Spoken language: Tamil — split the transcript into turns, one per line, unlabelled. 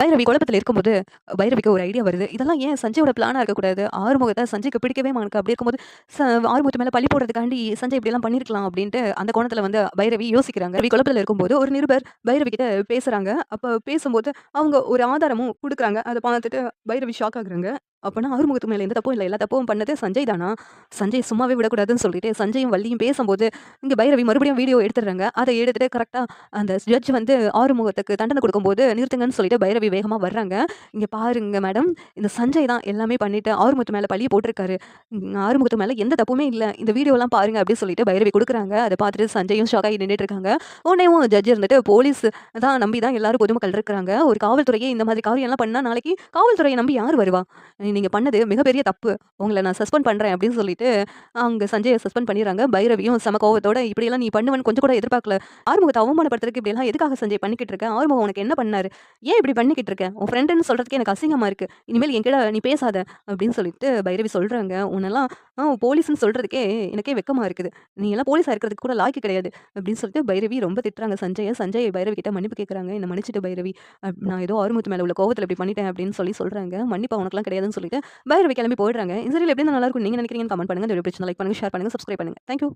பைரவி குழப்பத்துல இருக்கும்போது, பைரவிக்கு ஒரு ஐடியா வருது. இதெல்லாம் ஏன் சஞ்சயோட பிளானா இருக்கக்கூடாது? ஆறுமுகத்த சஞ்சய்க்கு பிடிக்கவே மாட்டுக்கு. அப்படி இருக்கும்போது, ச ஆறுமுகத்து மேல பழி போடுறதுக்காண்டி சஞ்சய் இப்படியெல்லாம் பண்ணியிருக்கலாம் அப்படின்ட்டு அந்த கோணத்துல வந்து பைரவி யோசிக்கிறாங்க. ரவி குழப்பத்துல இருக்கும்போது ஒரு நிருபர் பைரவி கிட்ட பேசுறாங்க. அப்ப பேசும்போது அவங்க ஒரு ஆதாரமும் குடுக்குறாங்க. அத பார்த்துட்டு பைரவி ஷாக் ஆகுறாங்க. அப்பன்னா ஆறுமுகத்து மேல எந்த தப்பும் இல்ல. எல்லா தப்பும் பண்ணது சஞ்சய் தானா? சஞ்சய் சும்மாவே விடக்கூடாதுன்னு சொல்லிட்டு சஞ்சயும் வள்ளியும் பேசும்போது, இங்க பைரவி மறுபடியும் வீடியோ எடுத்துடுறாங்க. அத எடுத்துட்டு கரெக்ட்டா அந்த ஜட்ஜ் வந்து ஆறுமுகத்துக்கு தண்டனை குடுக்கும்போது நிறுத்துங்கன்னு சொல்லிட்டு பைரவி வேகமா வர்றாங்க. "இங்க பாருங்க மேடம், இந்த சஞ்சய் தான் எல்லாமே பண்ணிட்டு ஆறுமுகத்து மேல பழிய போட்டுருக்காரு. ஆறுமுகத்து மேல எந்த தப்புமே இல்ல. இந்த வீடியோலாம் பாருங்க" அப்படின்னு சொல்லிட்டு பைரவி குடுக்குறாங்க. அத பார்த்துட்டு சஞ்சயும் ஷாக் ஆகி நின்னுட்டு இருக்காங்க. உடனேவும் ஜட்ஜ் இருந்துட்டு போலீஸ் தான் நம்பி தான் எல்லாரும் பொதுமக்கள் இருக்கிறாங்க. ஒரு காவல்துறையே இந்த மாதிரி காரியம்லாம் பண்ணா நாளைக்கு காவல்துறைய நம்பி யார் வருவா? நீங்க பண்ணது மிகப்பெரிய தப்பு. உங்கள நான் சஸ்பெண்ட் பண்றேன் அப்படின்னு சொல்லிட்டு அங்க சஞ்சய சஸ்பெண்ட் பண்ணிர்றாங்க. பைரவியும் செம கோவத்தோட இப்படியெல்லாம் நீ பண்ணுவேன்னு கொஞ்சம் கூட எதிர்பார்க்கல. ஆறுமுகத்த அவமானப்படுத்துறதுக்கு இப்படியெல்லாம் எதுக்காக சஞ்சய் பண்ணிக்கிட்டு இருக்க? ஆறுமுகம் உனக்கு என்ன பண்ணாரு? ஏன் இப்படி பண்ணிக்கிட்டு இருக்க? உன் ஃப்ரெண்டுன்னு சொல்றதுக்கே எனக்கு அசிங்கமா இருக்கு. இனிமேல் என்கிட்ட நீ பேசாத அப்படின்னு சொல்லிட்டு பைரவி சொல்றாங்க. உன்னெல்லாம் போலீஸ்ன்னு சொல்றதுக்கே எனக்கே வெட்கமா இருக்குது. நீ எல்லாம் போலீஸா இருக்கிறதுக்கு கூட லாயக்கு கிடையாது அப்படின்னு சொல்லிட்டு பைரவி ரொம்ப திட்டுறாங்க சஞ்சய. சஞ்சய் பைரவி கிட்ட மன்னிப்பு கேட்கறாங்க. என்ன மன்னிச்சுட்டு பைரவி. நான் ஏதோ ஆறுமுகத்து மேல உள்ள கோவத்துல இப்படி பண்ணிட்டேன் அப்படின்னு சொல்றாங்க. மன்னிப்பு உனக்கெல்லாம் கிடையாதுன்னு சொல்லிட்டு பைரவி கிளம்பி போயிடுறாங்க. இந்த சீரியல் எப்படி இருந்தா நல்லா இருக்கும் நீங்க நினைக்கிறீங்கன்னு கமெண்ட் பண்ணுங்க. இந்த வீடியோ பிடிச்சிருந்தா லைக் பண்ணுங்க, ஷேர் பண்ணுங்க, சப்ஸ்கிரைப் பண்ணுங்க. Thank you.